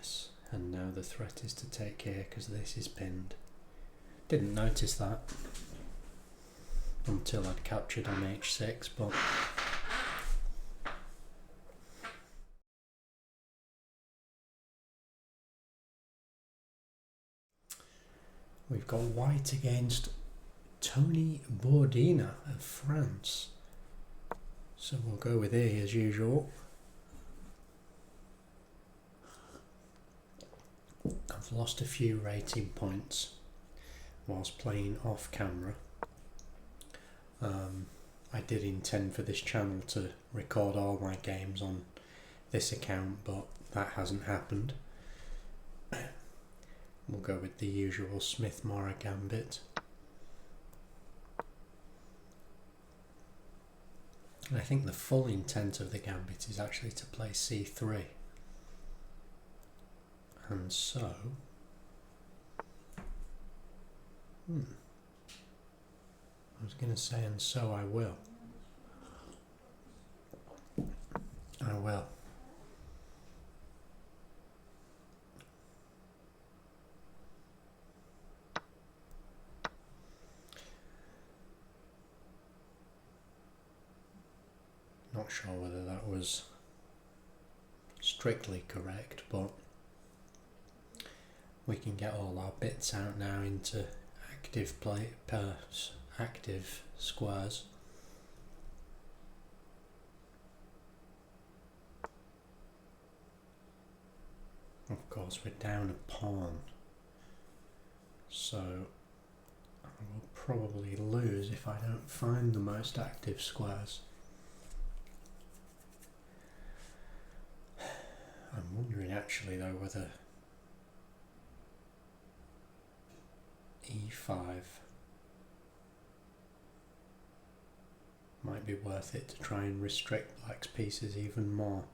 Yes, and now the threat is to take here because this is pinned. Didn't notice that until I'd captured on h6, but we've got white against Tony Bourdina of France. So we'll go with A as usual. I've lost a few rating points whilst playing off camera. I did intend for this channel to record all my games on this account, but that hasn't happened. We'll go with the usual Smith-Morra gambit. And I think the full intent of the gambit is actually to play c3. And so... I was going to say, and so I will. I will. Not sure whether that was strictly correct, but we can get all our bits out now into active play, active squares. Of course, we're down a pawn, so I will probably lose if I don't find the most active squares. I'm wondering actually though whether e5 might be worth it to try and restrict black's pieces even more.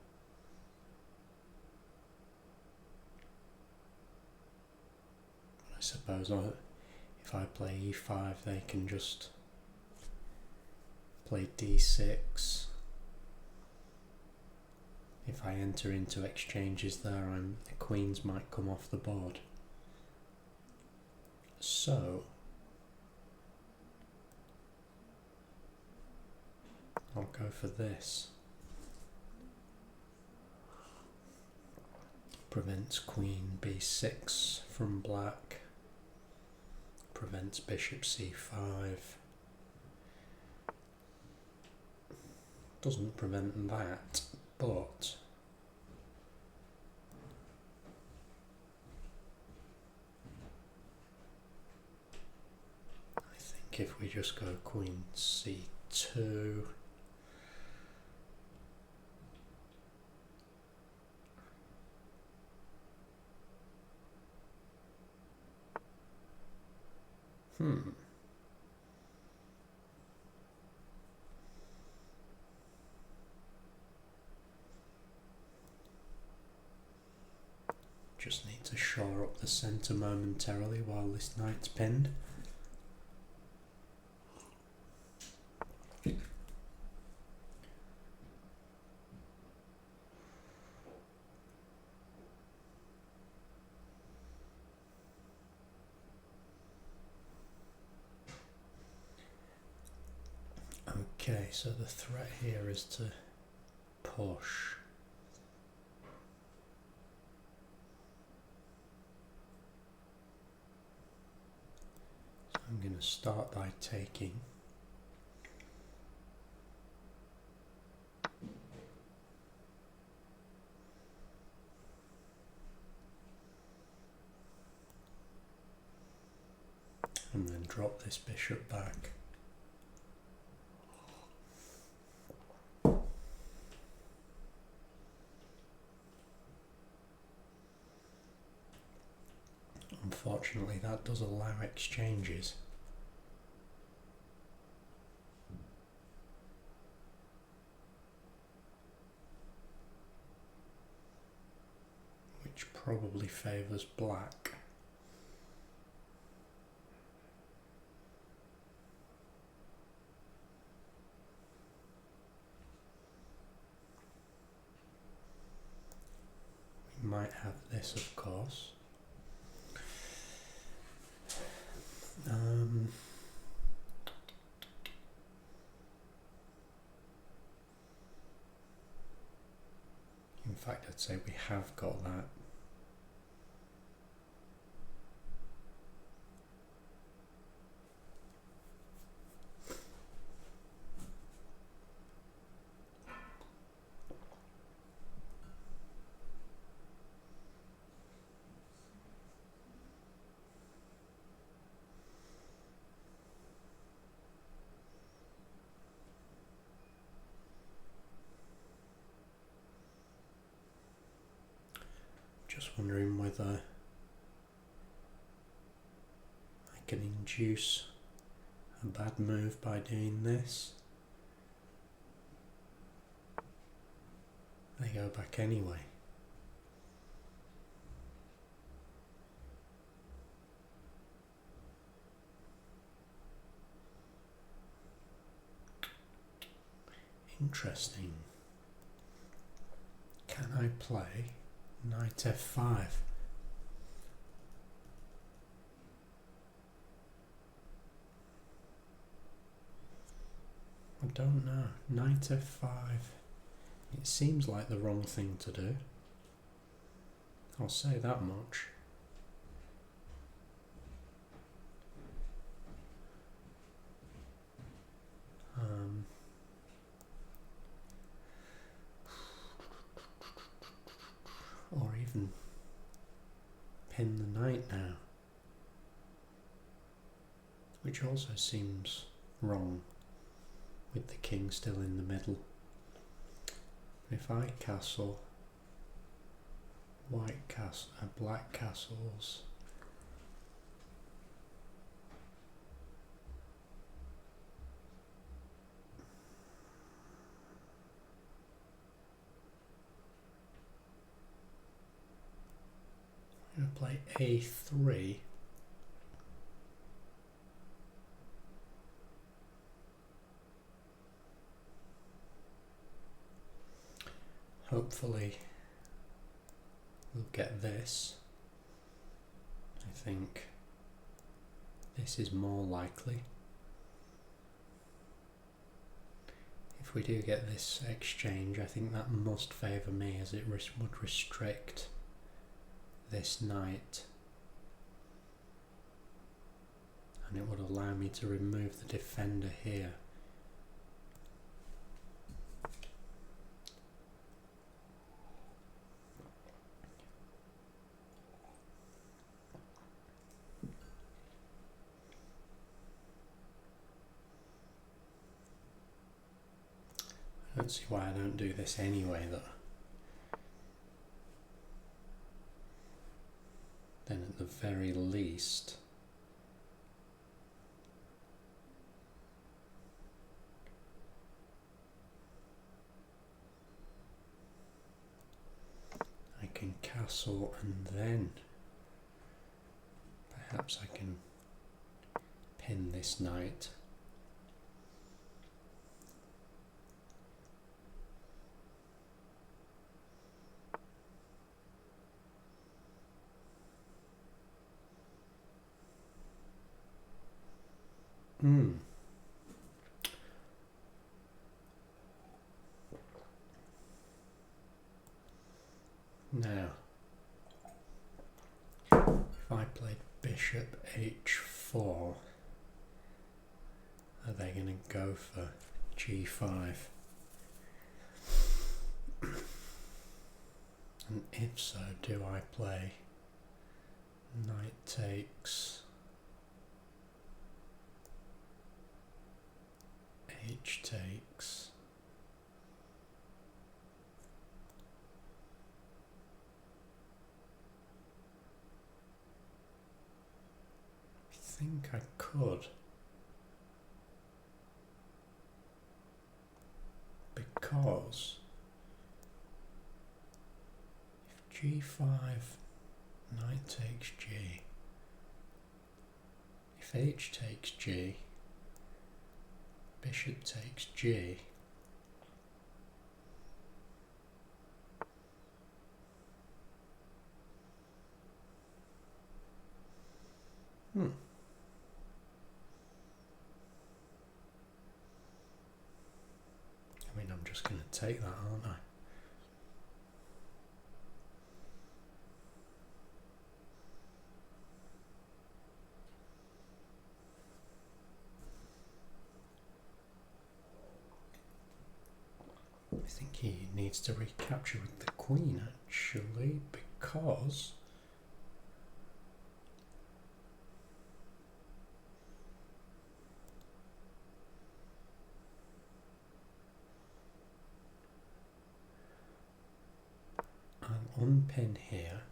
I suppose if I play e5 they can just play d6. If I enter into exchanges there, the queens might come off the board. So I'll go for this. Prevents queen b6 from black. Prevents bishop c5. Doesn't prevent that, but I think if we just go queen c2, just need to shore up the centre momentarily while this knight's pinned. Okay, so the threat here is to push. So I'm going to start by taking. And then drop this bishop back. Unfortunately, that does allow exchanges. Which probably favours black. We might have this, of course. In fact, I'd say we have got that. Just wondering whether I can induce a bad move by doing this. They go back anyway. Interesting. Can I play Knight F5? I don't know. Knight F5. It seems like the wrong thing to do. I'll say that much. Or even pin the knight now, which also seems wrong with the king still in the middle. If I castle black castles, I'm going to play A3. Hopefully we'll get this. I think this is more likely. If we do get this exchange, I think that must favour me, as it would restrict this knight, and it would allow me to remove the defender here. I don't see why I don't do this anyway, though. Then at the very least, I can castle, and then perhaps I can pin this knight. Now, if I played bishop h4, are they going to go for g5? And if so, do I play knight takes, h takes, I think I could, because if g5, knight takes g, if h takes g, bishop takes g, Hmm. I mean, I'm just going to take that, aren't I? I think he needs to recapture with the queen, actually, because I'll unpin here,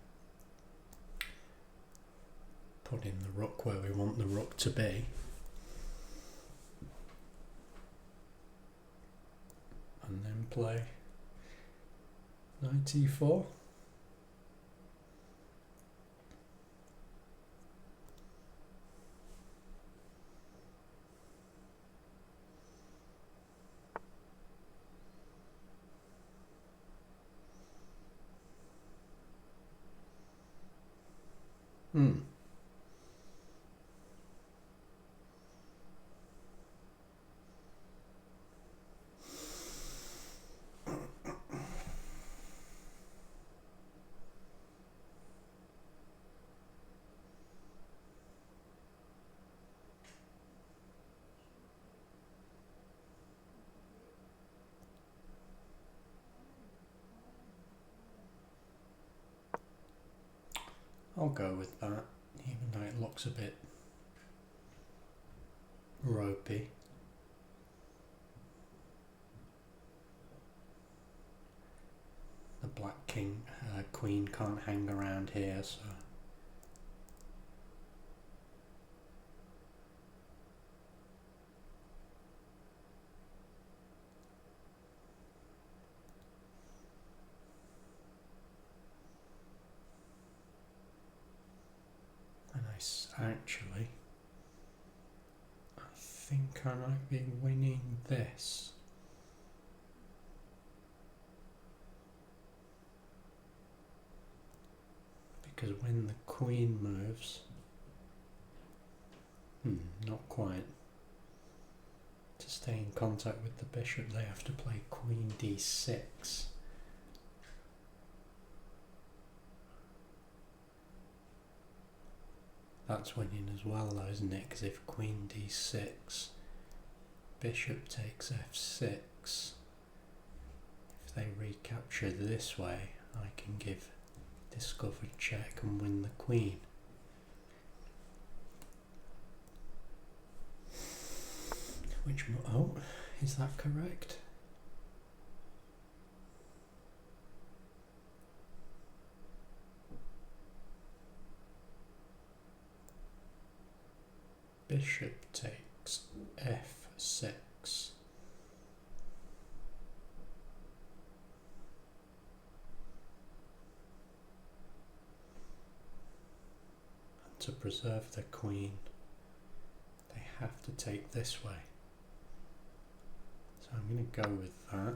put in the rook where we want the rook to be, and then play knight e4. I'll go with that, even though it looks a bit ropey. The black queen can't hang around here, so actually, I think I might be winning this. Because when the queen moves, not quite. To stay in contact with the bishop, they have to play queen d6. That's winning as well though, isn't it? Because if queen d6, bishop takes f6, if they recapture this way, I can give discovered check and win the queen. Oh, is that correct? Bishop takes f6. And to preserve the queen, they have to take this way. So I'm going to go with that.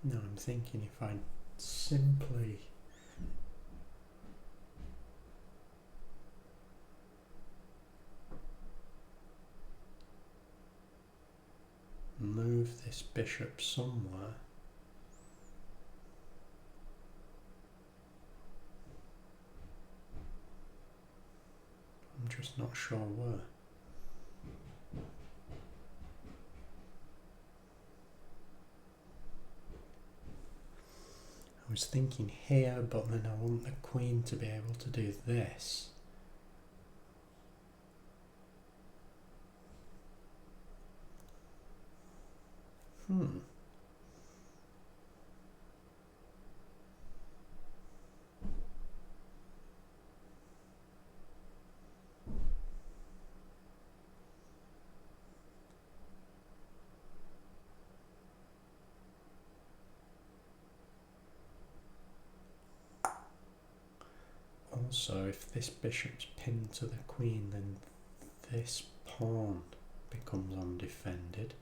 No, I'm thinking if I simply move this bishop somewhere, I'm just not sure where. I was thinking here, but then I want the queen to be able to do this. Also, if this bishop's pinned to the queen, then this pawn becomes undefended.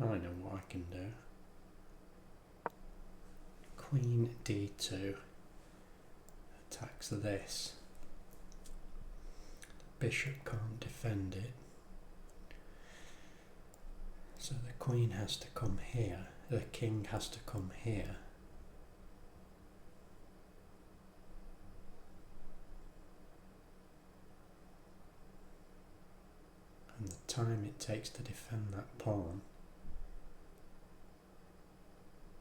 I know what I can do. Queen d2 attacks this. The bishop can't defend it. So the queen has to come here. The king has to come here. And the time it takes to defend that pawn,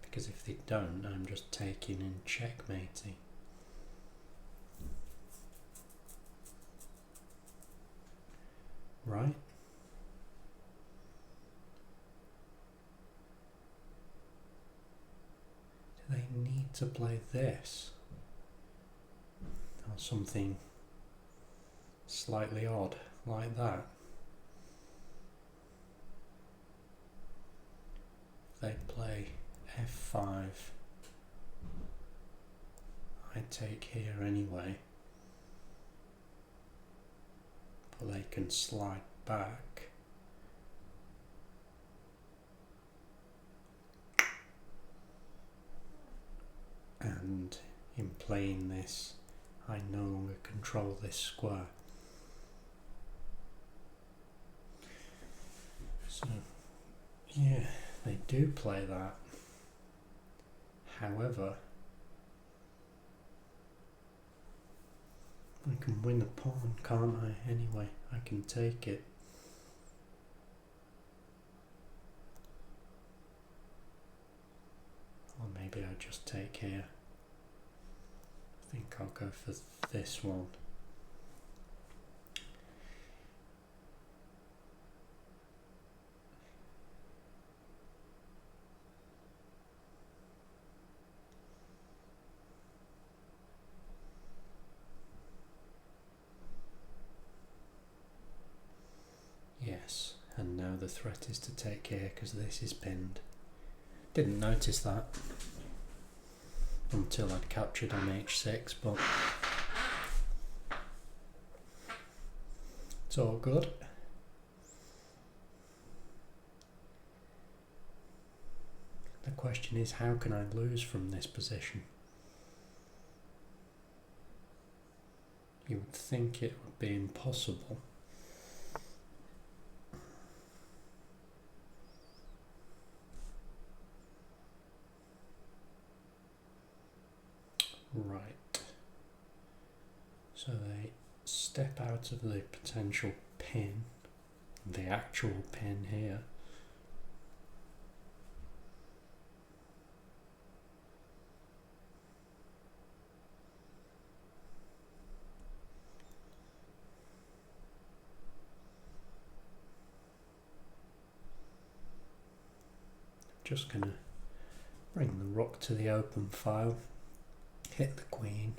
because if they don't, I'm just taking and checkmating. Right? Do they need to play this? Or something slightly odd like that? They play f5. I take here anyway, but they can slide back. And in playing this, I no longer control this square. So, yeah, they do play that. However, I can win the pawn, can't I? Anyway, I can take it. Or maybe I just take here. I think I'll go for this one. Yes, and now the threat is to take here because this is pinned. Didn't notice that until I'd captured on h6, but it's all good. The question is, how can I lose from this position? You would think it would be impossible. Right, so they step out of the potential pin, the actual pin here. Just going to bring the rook to the open file. Hit the queen,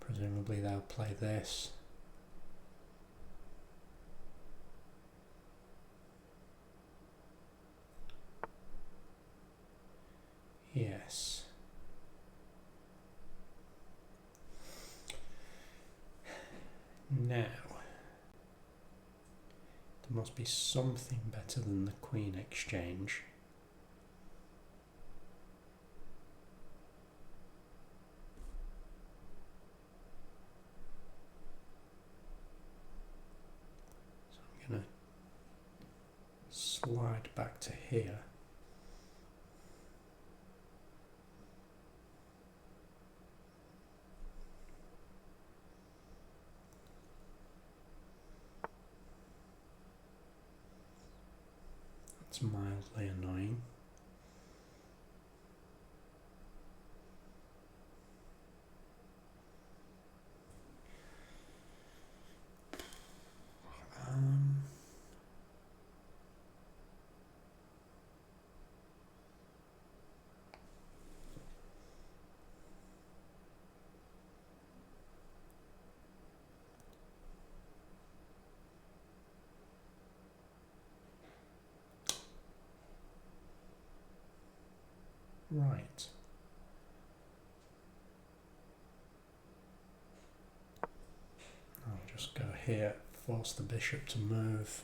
presumably they'll play this. Yes. Now, there must be something better than the queen exchange. Slide back to here. That's mildly annoying. Right. I'll just go here, force the bishop to move.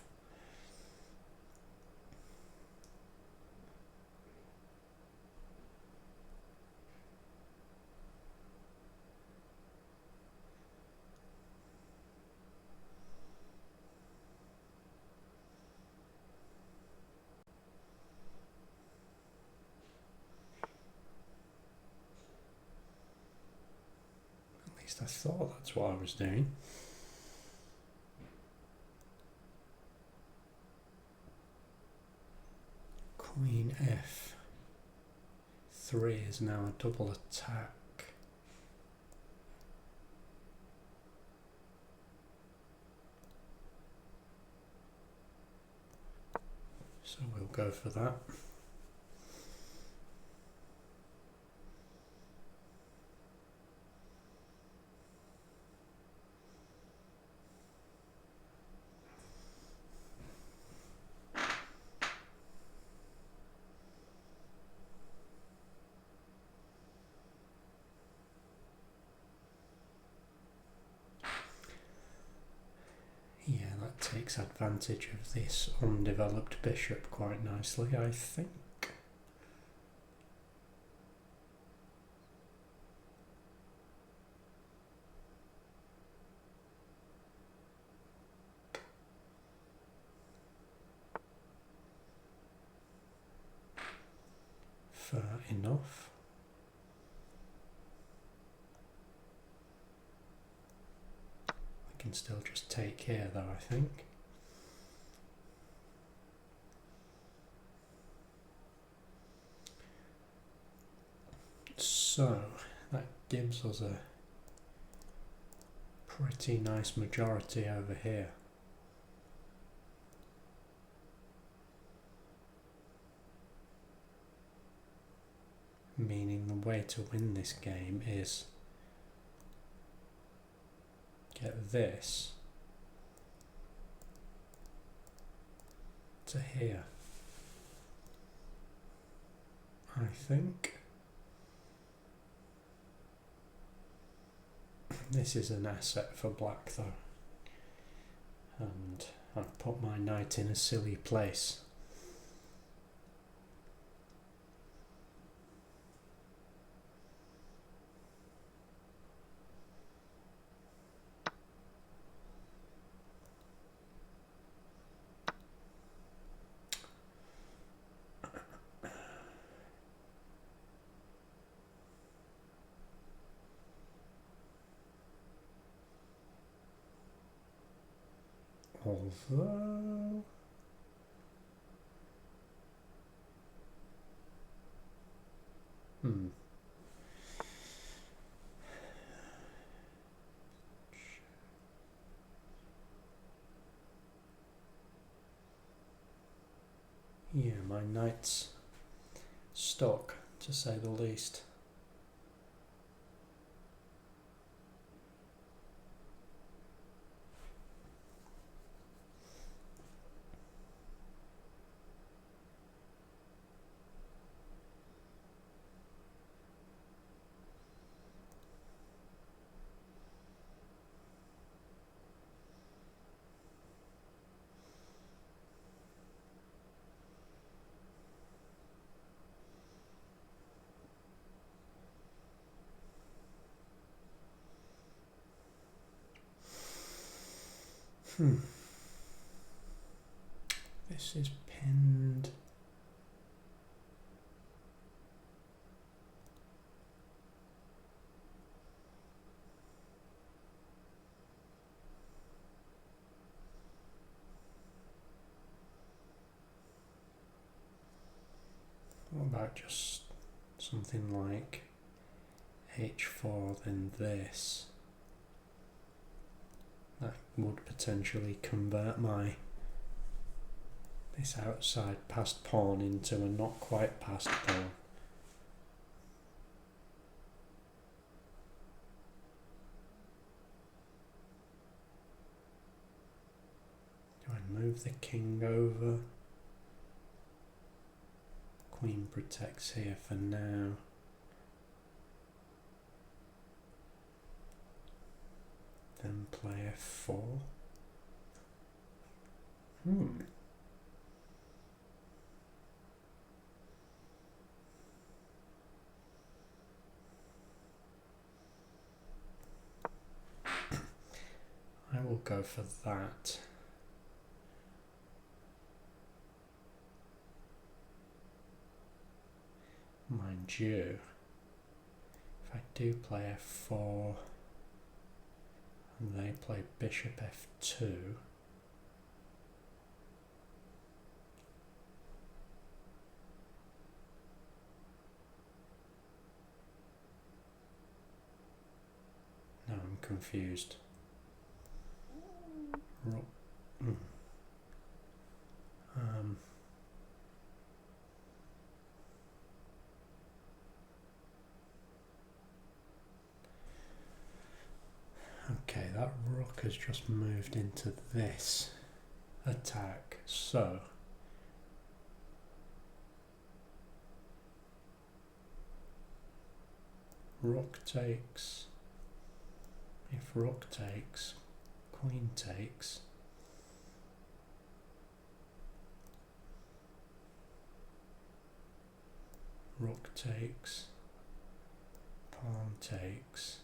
At least I thought that's what I was doing. Queen F3 is now a double attack. So we'll go for that. Yeah, that takes advantage of this undeveloped bishop quite nicely, I think. Fair enough. I can still just take here though, I think. So that gives us a pretty nice majority over here. Meaning the way to win this game is get this to here, I think. This is an asset for black though, and I've put my knight in a silly place. Although yeah, my knight's stuck, to say the least. This is pinned. What about just something like H4 then this? That would potentially convert this outside passed pawn into a not quite passed pawn. Do I move the king over? queen protects here for now. Then play f4. I will go for that. Mind you, if I do play f4 and they play bishop f2, now I'm confused. Okay, that rook has just moved into this attack, so rook takes, if rook takes, queen takes, rook takes, pawn takes,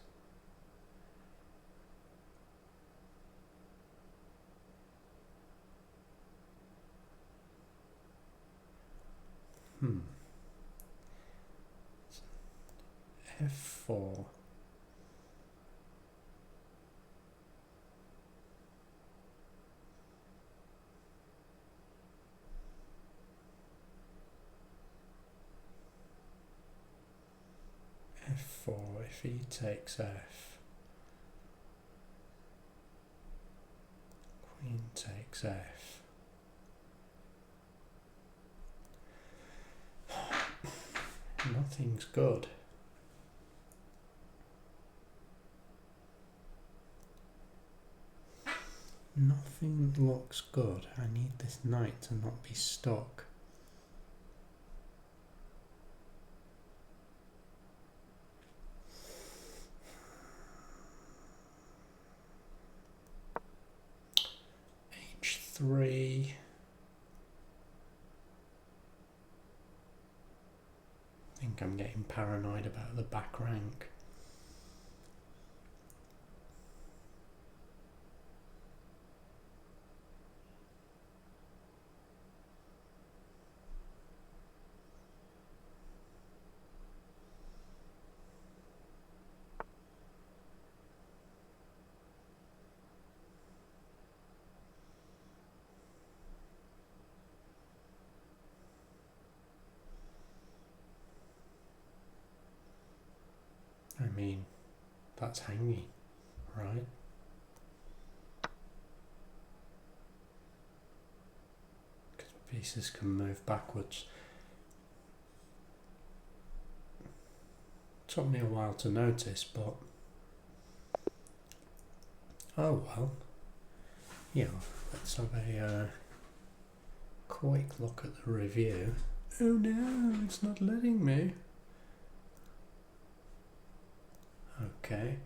f4, f4, if he takes f, queen takes f, nothing's good. Nothing looks good. I need this knight to not be stuck. H3. I think I'm getting paranoid about the back rank. I mean, that's hanging, right? Because pieces can move backwards. Took me a while to notice, but oh well. Yeah, let's have a quick look at the review. Oh no, it's not letting me. Okay,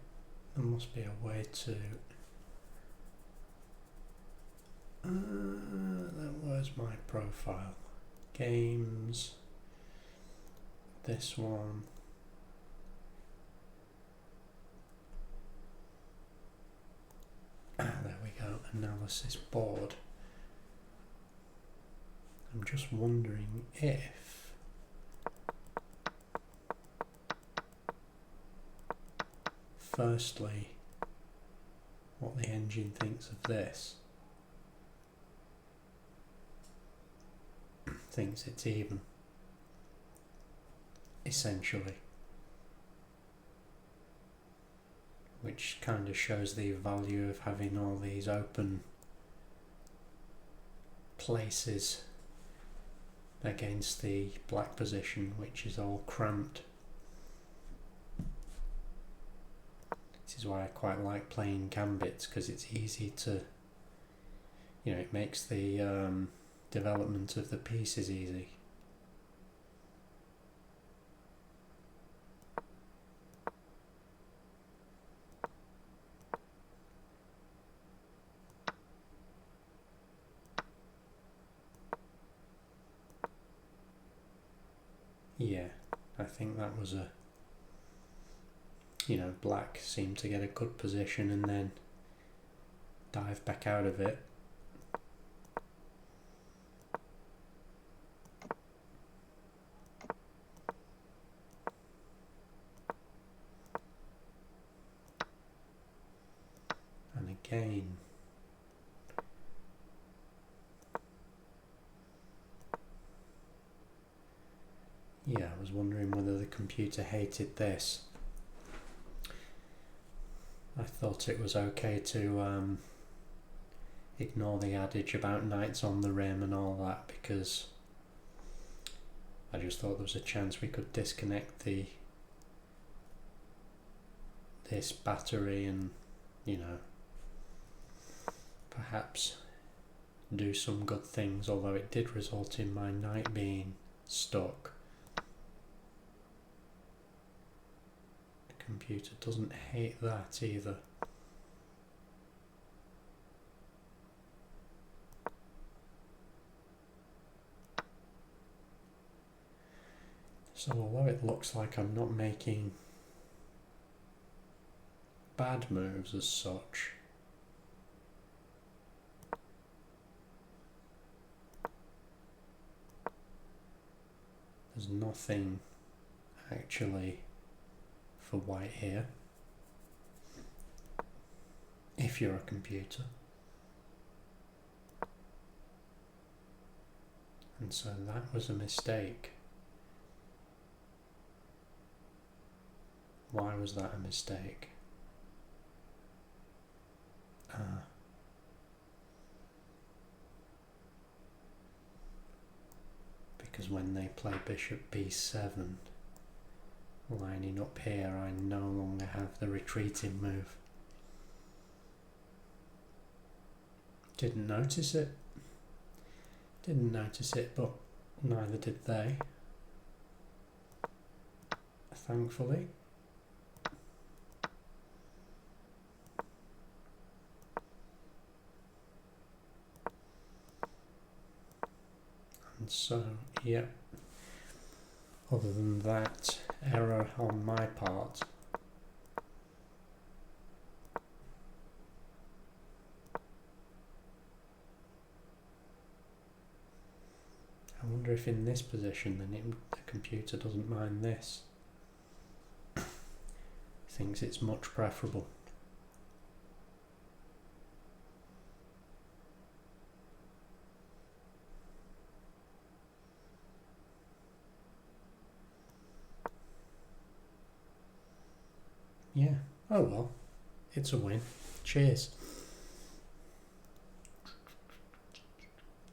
there must be a way to... where's my profile? Games, this one. There we go, analysis board. I'm just wondering if firstly, what the engine thinks of this. Thinks it's even, essentially. Which kind of shows the value of having all these open places against the black position, which is all cramped. This is why I quite like playing gambits, because it's easy to, you know, it makes the development of the pieces easy. Yeah, I think that was a, black seemed to get a good position and then dive back out of it. And again, yeah, I was wondering whether the computer hated this. I thought it was okay to ignore the adage about knights on the rim and all that, because I just thought there was a chance we could disconnect this battery and, perhaps do some good things, although it did result in my knight being stuck. The computer doesn't hate that either. So although it looks like I'm not making bad moves as such, there's nothing actually for white here, if you're a computer. And so that was a mistake. Why was that a mistake? Because when they play bishop b7, lining up here, I no longer have the retreating move. Didn't notice it, but neither did they, thankfully. And so, yeah, other than that error on my part, I wonder if in this position then the computer doesn't mind this. Thinks it's much preferable. Yeah, oh well, it's a win. Cheers.